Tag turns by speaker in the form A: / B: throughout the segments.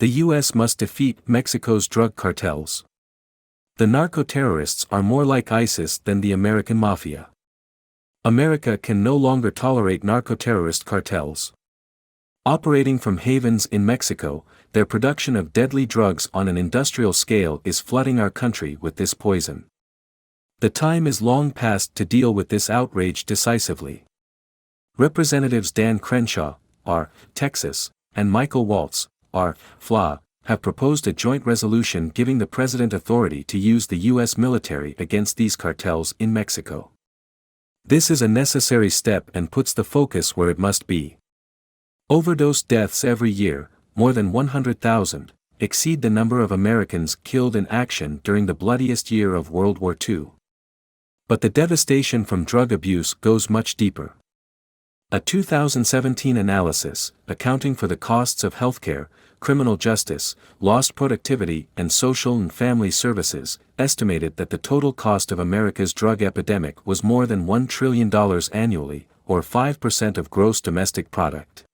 A: The U.S. must defeat Mexico's drug cartels. The narco-terrorists are more like ISIS than the American mafia. America can no longer tolerate narco-terrorist cartels. Operating from havens in Mexico, their production of deadly drugs on an industrial scale is flooding our country with this poison. The time is long past to deal with this outrage decisively. Representatives Dan Crenshaw, BARR, Texas, and Michael Waltz, BARR, FLA, have proposed a joint resolution giving the president authority to use the U.S. military against these cartels in Mexico. This is a necessary step and puts the focus where it must be. Overdose deaths every year, more than 100,000, exceed the number of Americans killed in action during the bloodiest year of World War II. But the devastation from drug abuse goes much deeper. A 2017 analysis, accounting for the costs of healthcare, criminal justice, lost productivity, and social and family services, estimated that the total cost of America's drug epidemic was more than $1 trillion annually, or 5% of gross domestic product.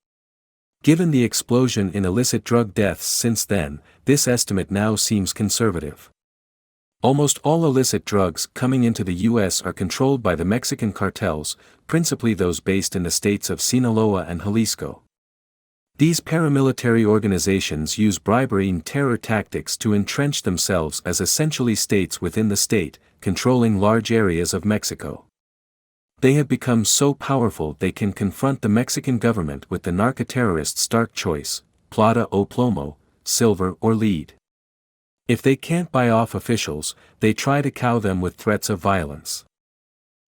A: Given the explosion in illicit drug deaths since then, this estimate now seems conservative. Almost all illicit drugs coming into the U.S. are controlled by the Mexican cartels, principally those based in the states of Sinaloa and Jalisco. These paramilitary organizations use bribery and terror tactics to entrench themselves as essentially states within the state, controlling large areas of Mexico. They have become so powerful they can confront the Mexican government with the narco-terrorist stark choice, plata o plomo, silver or lead. If they can't buy off officials, they try to cow them with threats of violence.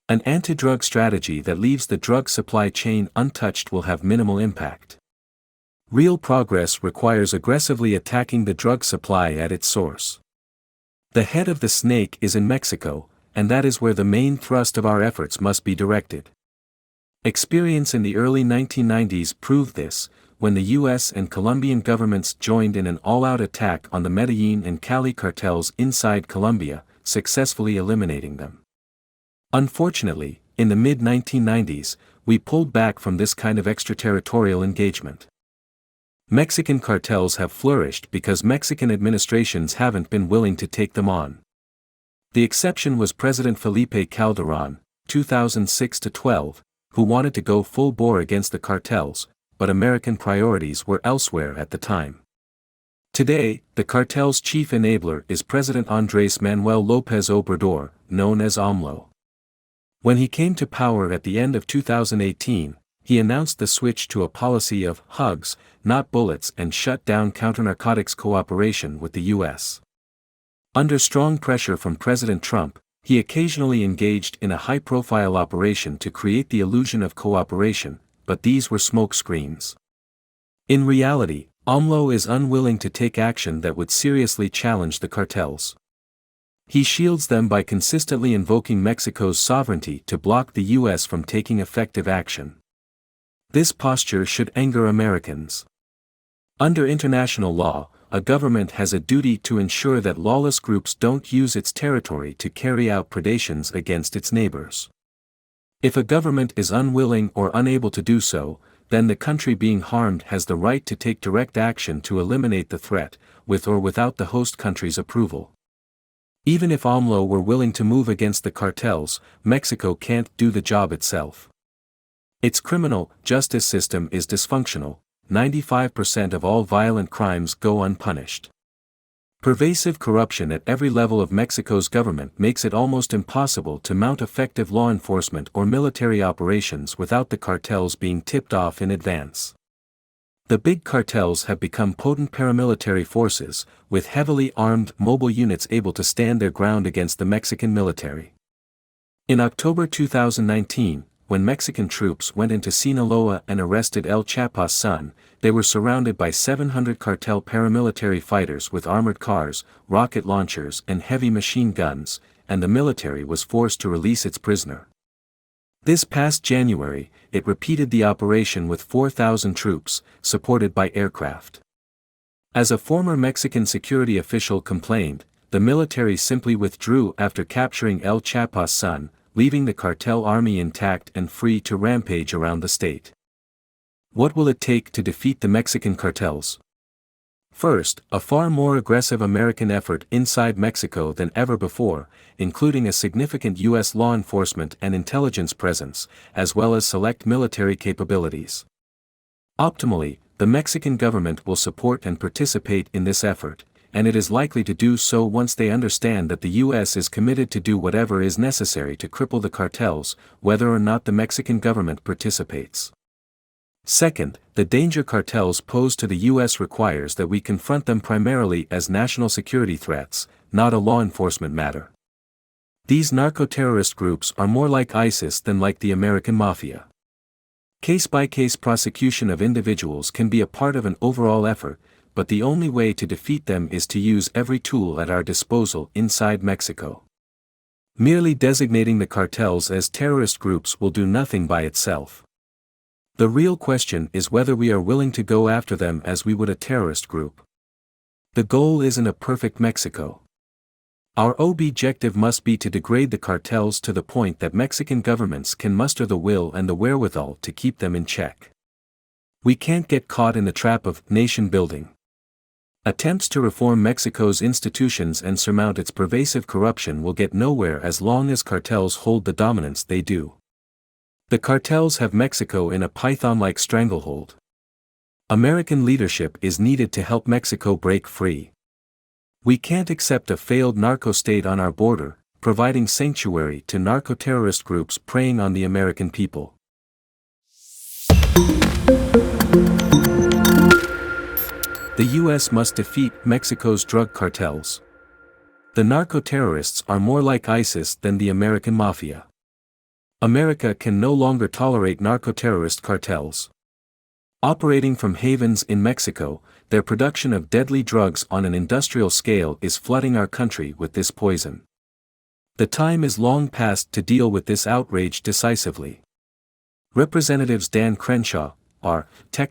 A: An anti-drug strategy that leaves the drug supply chain untouched will have minimal impact. Real progress requires aggressively attacking the drug supply at its source. The head of the snake is in Mexico, and that is where the main thrust of our efforts must be directed. Experience in the early 1990s proved this, when the U.S. and Colombian governments joined in an all-out attack on the Medellin and Cali cartels inside Colombia, successfully eliminating them. Unfortunately, in the mid-1990s, we pulled back from this kind of extraterritorial engagement. Mexican cartels have flourished because Mexican administrations haven't been willing to take them on. The exception was President Felipe Calderón, 2006-12, who wanted to go full bore against the cartels, but American priorities were elsewhere at the time. Today, the cartel's chief enabler is President Andrés Manuel López Obrador, known as AMLO. When he came to power at the end of 2018, he announced the switch to a policy of hugs, not bullets, and shut down counter-narcotics cooperation with the U.S. Under strong pressure from President Trump, he occasionally engaged in a high-profile operation to create the illusion of cooperation, but these were smokescreens. In reality, AMLO is unwilling to take action that would seriously challenge the cartels. He shields them by consistently invoking Mexico's sovereignty to block the U.S. from taking effective action. This posture should anger Americans. Under international law, a government has a duty to ensure that lawless groups don't use its territory to carry out predations against its neighbors. If a government is unwilling or unable to do so, then the country being harmed has the right to take direct action to eliminate the threat, with or without the host country's approval. Even if AMLO were willing to move against the cartels, Mexico can't do the job itself. Its criminal justice system is dysfunctional. 95% of all violent crimes go unpunished. Pervasive corruption at every level of Mexico's government makes it almost impossible to mount effective law enforcement or military operations without the cartels being tipped off in advance. The big cartels have become potent paramilitary forces, with heavily armed mobile units able to stand their ground against the Mexican military. In October 2019, when Mexican troops went into Sinaloa and arrested El Chapo's son, they were surrounded by 700 cartel paramilitary fighters with armored cars, rocket launchers and heavy machine guns, and the military was forced to release its prisoner. This past January, it repeated the operation with 4,000 troops, supported by aircraft. As a former Mexican security official complained, the military simply withdrew after capturing El Chapo's son, leaving the cartel army intact and free to rampage around the state. What will it take to defeat the Mexican cartels? First, a far more aggressive American effort inside Mexico than ever before, including a significant U.S. law enforcement and intelligence presence, as well as select military capabilities. Optimally, the Mexican government will support and participate in this effort, and it is likely to do so once they understand that the U.S. is committed to do whatever is necessary to cripple the cartels, whether or not the Mexican government participates. Second, the danger cartels pose to the U.S. requires that we confront them primarily as national security threats, not a law enforcement matter. These narco-terrorist groups are more like ISIS than like the American mafia. Case-by-case prosecution of individuals can be a part of an overall effort, but the only way to defeat them is to use every tool at our disposal inside Mexico. Merely designating the cartels as terrorist groups will do nothing by itself. The real question is whether we are willing to go after them as we would a terrorist group. The goal isn't a perfect Mexico. Our objective must be to degrade the cartels to the point that Mexican governments can muster the will and the wherewithal to keep them in check. We can't get caught in the trap of nation building. Attempts to reform Mexico's institutions and surmount its pervasive corruption will get nowhere as long as cartels hold the dominance they do. The cartels have Mexico in a python-like stranglehold. American leadership is needed to help Mexico break free. We can't accept a failed narco-state on our border, providing sanctuary to narco-terrorist groups preying on the American people. The U.S. must defeat Mexico's drug cartels. The narco-terrorists are more like ISIS than the American mafia. America can no longer tolerate narco-terrorist cartels. Operating from havens in Mexico, their production of deadly drugs on an industrial scale is flooding our country with this poison. The time is long past to deal with this outrage decisively. Representatives Dan Crenshaw, R. Texas